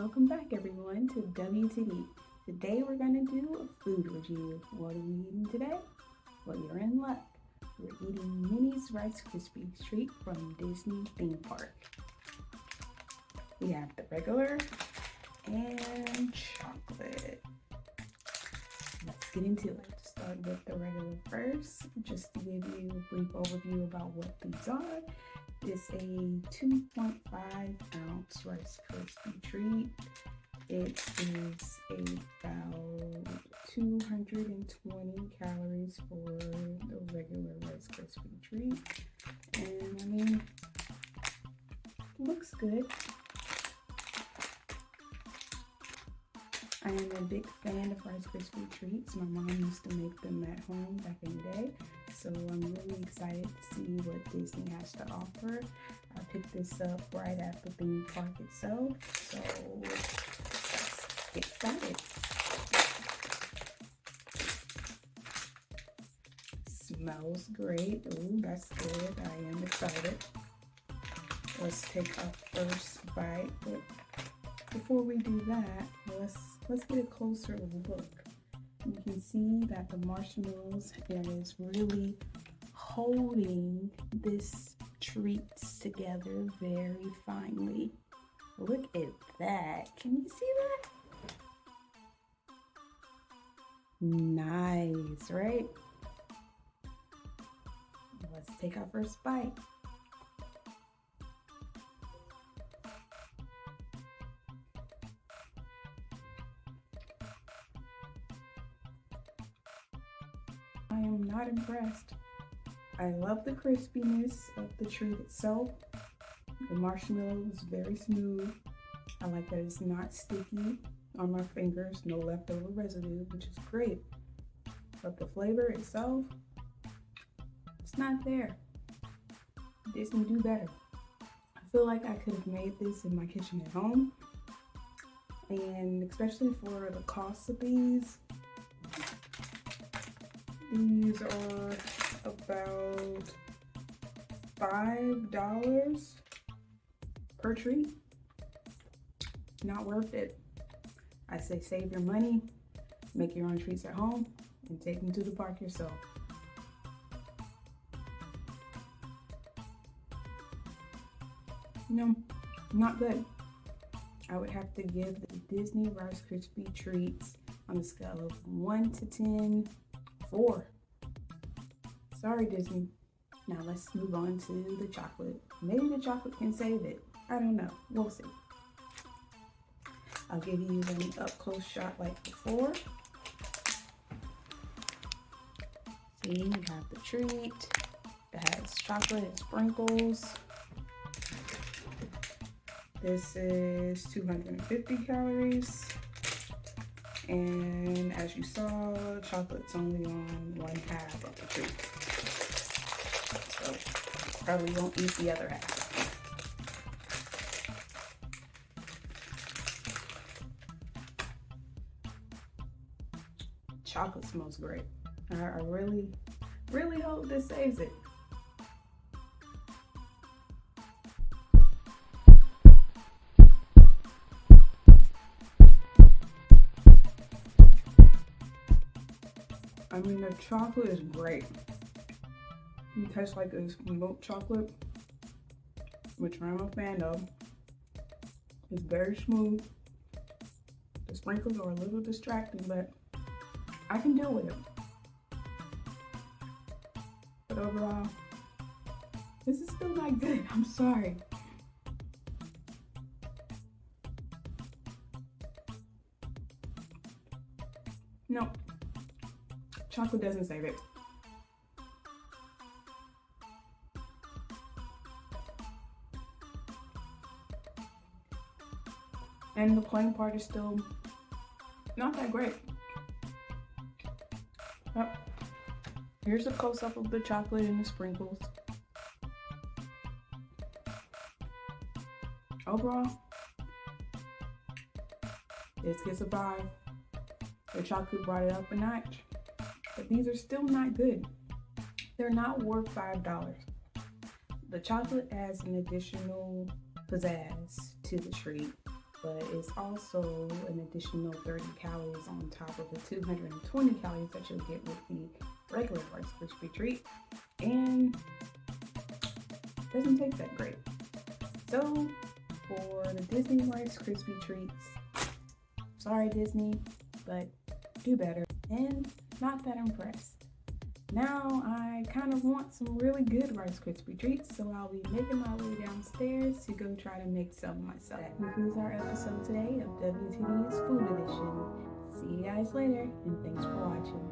Welcome back everyone to WTD. Today we're going to do a food review. What are we eating today? Well, you're in luck. We're eating Minnie's Rice Krispies treat from Disney theme park. We have the regular and chocolate. Let's get into it. Start with the regular first, just to give you a brief overview about what these are. It's a 2.5 ounce Rice Krispie treat. It is about 220 calories for the regular Rice Krispie treat. And I mean, it looks good. I am a big fan of Rice Krispie treats. My mom used to make them at home back in the day. So I'm really excited to see what Disney has to offer. I picked this up right at the theme park itself. So let's get started. Smells great. Ooh, that's good. I am excited. Let's take our first bite. But before we do that, let's get a closer look. You can see that the marshmallows is really holding this treat together very finely. Look at that. Can you see that? Nice, right? Let's take our first bite. I am not impressed. I love the crispiness of the treat itself. The marshmallow is very smooth. I like that it's not sticky on my fingers, no leftover residue, which is great. But the flavor itself, it's not there. Disney, do better. I feel like I could have made this in my kitchen at home. And especially for the cost of these are about $5 per treat. Not worth it. I say save your money, make your own treats at home, and take them to the park yourself. No, not good. I would have to give the Disney Rice Krispie treats on a scale of 1 to 10, 4. Sorry, Disney. Now let's move on to the chocolate. Maybe the chocolate can save it. I don't know. We'll see. I'll give you an up-close shot like before. See, you have the treat that has chocolate and sprinkles. This is 250 calories. And as you saw, chocolate's only on 1/2 of the treat. So probably won't eat the other half. Chocolate smells great. I really hope this saves it. I mean, the chocolate is great. It tastes like this milk chocolate, which I'm a fan of. It's very smooth. The sprinkles are a little distracting, but I can deal with it. But overall, this is still not good. I'm sorry. No. Chocolate doesn't save it. And the plain part is still not that great. Yep. Here's a close-up of the chocolate and the sprinkles. Overall, this gets a 5. The chocolate brought it up a notch. But these are still not good. They're not worth $5. The chocolate adds an additional pizzazz to the treat. but it's also an additional 30 calories on top of the 220 calories that you'll get with the regular Rice Krispie treat, and doesn't taste that great. So for the Disney Rice Krispie treats, sorry Disney, but do better, and not that impressed. Now I kind of want some really good Rice Krispie treats, so I'll be making my way downstairs to go try to make some myself. That concludes our episode today of WTD's Food Edition. See you guys later, and thanks for watching.